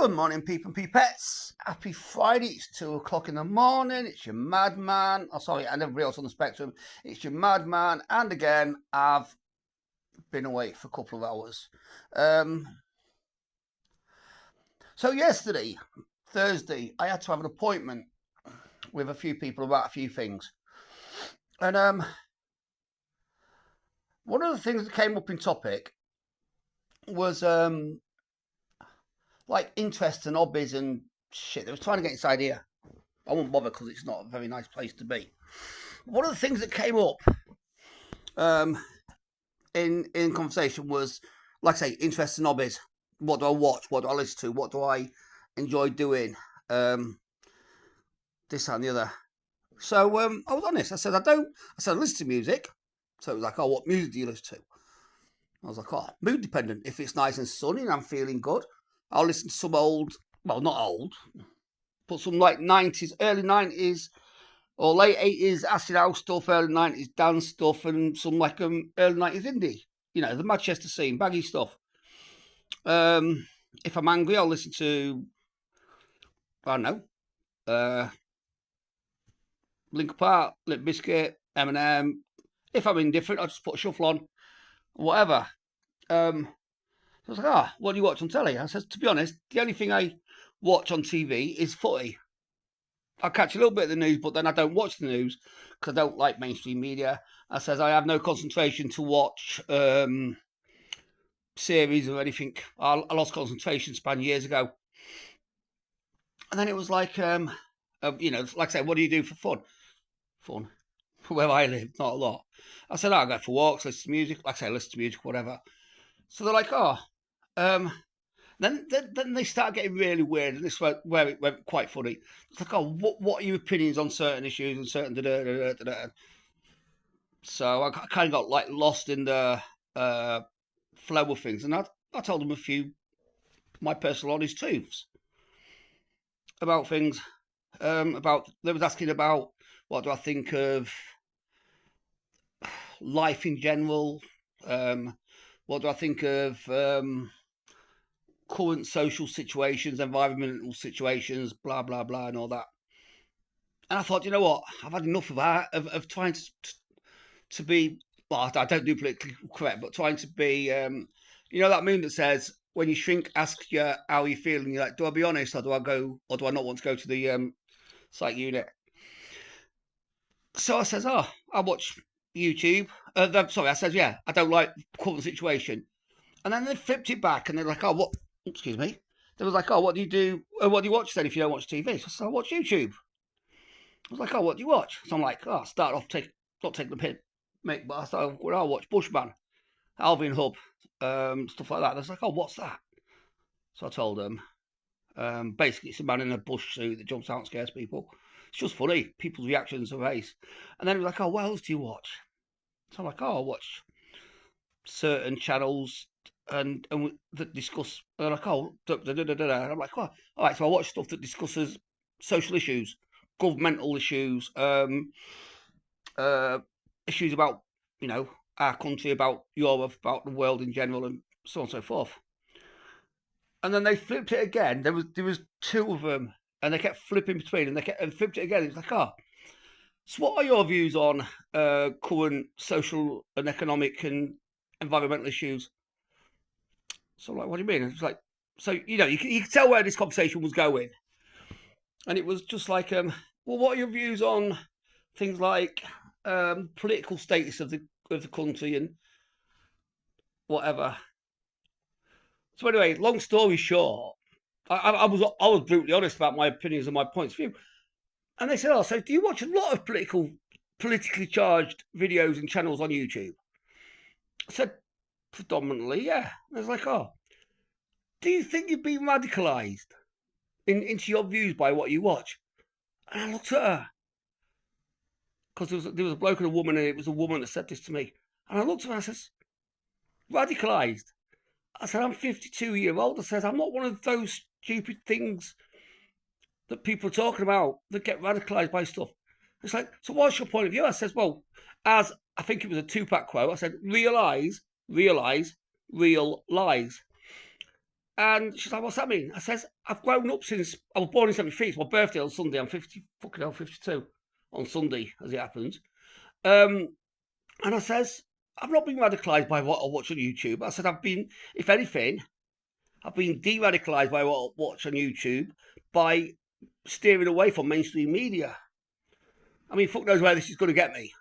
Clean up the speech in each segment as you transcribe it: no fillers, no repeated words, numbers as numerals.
Good morning, people and peepettes. Happy Friday. It's 2 o'clock in the morning. It's your madman. Oh, sorry, and everybody else on the spectrum. It's your madman. And again, I've been away for a couple of hours. So yesterday, Thursday, I had to have an appointment with a few people about a few things. And one of the things that came up in topic was like interests and hobbies and shit. They was trying to get inside here. I won't bother because it's not a very nice place to be. One of the things that came up in conversation was, like I say, interests and hobbies. What do I watch? What do I listen to? What do I enjoy doing? This, that, and the other. So I was honest. I said I listen to music. So it was like, oh, what music do you listen to? I was like, oh, mood dependent. If it's nice and sunny and I'm feeling good, I'll listen to some old, well, not old, but some like 90s, early 90s or late 80s acid house stuff, early 90s dance stuff, and some like early 90s indie. You know, the Manchester scene, baggy stuff. If I'm angry, I'll listen to, I don't know, Linkin Park, Limp Bizkit, Eminem. If I'm indifferent, I'll just put a shuffle on, whatever. I was like, what do you watch on telly? I said, to be honest, the only thing I watch on TV is footy. I catch a little bit of the news, but then I don't watch the news because I don't like mainstream media. I says I have no concentration to watch series or anything. I lost concentration span years ago. And then it was like, like I say, what do you do for fun? Fun. Where I live, not a lot. I said, I go for walks, listen to music. Like I say, listen to music, whatever. So they're like, then they start getting really weird, and this is where it went quite funny. It's like, what are your opinions on certain issues and certain da-da-da-da-da-da? So I kind of got like lost in the flow of things, and I told them a few my personal honest truths about things. They was asking about what do I think of life in general. What do I think of current social situations, environmental situations, blah, blah, blah, and all that. And I thought, you know what? I've had enough of that, of trying to be, well, I don't do politically correct, but trying to be, you know, that meme that says, when you shrink, ask you how you feel, and you're like, do I be honest, or do I not want to go to the psych unit? So I says, I watch YouTube. I says, yeah, I don't like current situation. And then they flipped it back, and they're like, oh, what? Excuse me. They was like, oh, what do you do? What do you watch then if you don't watch TV? So I said, I watch YouTube. I was like, oh, what do you watch? So I'm like, I start off not taking the piss, mate, but I started, I watch Bushman, Alvin Hub, stuff like that. They was like, oh, what's that? So I told them, basically, it's a man in a bush suit that jumps out and scares people. It's just funny, people's reactions are face. And then he was like, oh, what else do you watch? So I'm like, I watch certain channels and that discuss. And they're like, oh, and I'm like, oh, all right. So I watch stuff that discusses social issues, governmental issues, issues about, you know, our country, about Europe, about the world in general, and so on and so forth. And then they flipped it again. There was two of them, and they kept flipping between, and flipped it again. It was like, so what are your views on current social and economic and environmental issues? So I'm like, what do you mean? It's like, so, you know, you can tell where this conversation was going. And it was just like, well, what are your views on things like political status of the country and whatever? So anyway, long story short, I was brutally honest about my opinions and my points of view. And they said, so do you watch a lot of politically charged videos and channels on YouTube? I said, predominantly, yeah. I was like, do you think you've been radicalised into your views by what you watch? And I looked at her, because there was a bloke and a woman, and it was a woman that said this to me. And I looked at her and I says, radicalised? I said, I'm 52-year-old. I said, I'm not one of those stupid things that people are talking about that get radicalised by stuff. It's like, so what's your point of view? I says, well, as I think it was a Tupac quote, I said, real lies, real lies. And she's like, what's that mean? I says, I've grown up since I was born in 73. It's my birthday on Sunday. I'm 50, fucking hell, 52 on Sunday, as it happens. And I says, I've not been radicalised by what I watch on YouTube. I said, if anything, I've been de-radicalised by what I watch on YouTube by steering away from mainstream media. I mean, fuck knows where this is going to get me.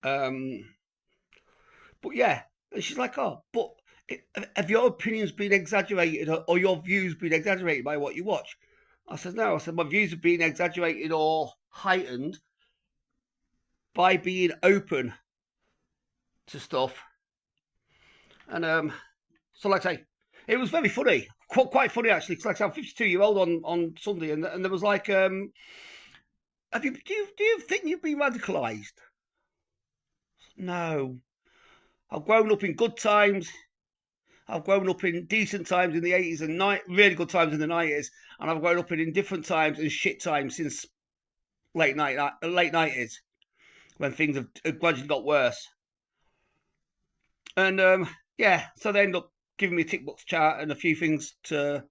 But yeah, and she's like, oh, but have your opinions been exaggerated or your views been exaggerated by what you watch? I said, no. I said, my views have been exaggerated or heightened by being open to stuff. And so, like I say, it was very funny, quite funny actually. Because like I said, I'm 52-year-old on Sunday, and there was like, do you think you've been radicalised? No, I've grown up in good times. I've grown up in decent times in the 80s and really good times in the 90s, and I've grown up in indifferent times and shit times since late 90s, when things have gradually got worse. And yeah, so they end up giving me a tick box chart and a few things to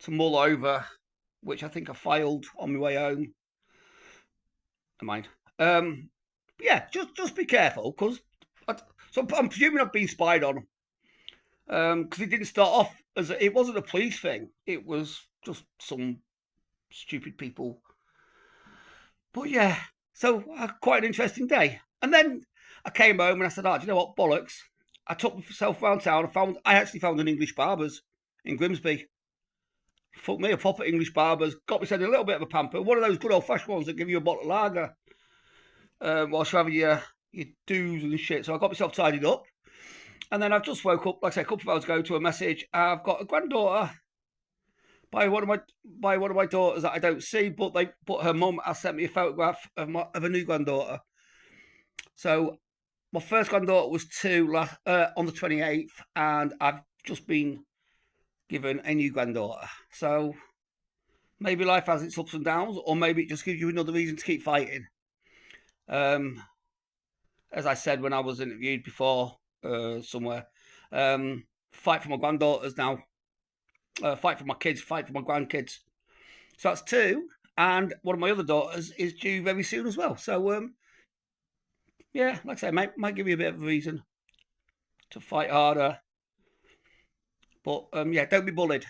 mull over, which I think I filed on my way home. Never mind. Yeah, just be careful, because I'm presuming I've been spied on. Because it didn't start off it wasn't a police thing. It was just some stupid people. But yeah, so quite an interesting day. And then I came home and I said, do you know what, bollocks? I took myself around town. I actually found an English Barber's in Grimsby. Fuck me, a proper English Barber's. Got me a little bit of a pamper. One of those good old-fashioned ones that give you a bottle of lager whilst you're having your do's and shit. So I got myself tidied up. And then I've just woke up, like I say, a couple of hours ago, to a message. I've got a granddaughter by one of my daughters that I don't see, but her mum has sent me a photograph of a new granddaughter. So my first granddaughter was 2 on the 28th, and I've just been given a new granddaughter. So maybe life has its ups and downs, or maybe it just gives you another reason to keep fighting. As I said when I was interviewed before, somewhere, fight for my granddaughters now, fight for my kids, fight for my grandkids. So that's 2, and one of my other daughters is due very soon as well. So yeah, like I say, might give you a bit of a reason to fight harder. But yeah, don't be bullied.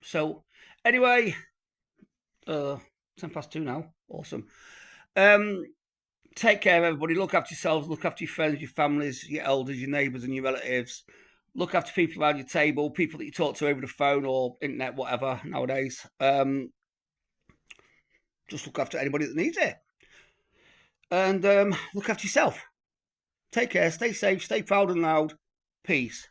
So anyway, 2:10 now. Awesome. Take care, everybody. Look after yourselves. Look after your friends, your families, your elders, your neighbours, and your relatives. Look after people around your table, people that you talk to over the phone or internet, whatever, nowadays. Just look after anybody that needs it. And look after yourself. Take care. Stay safe. Stay proud and loud. Peace.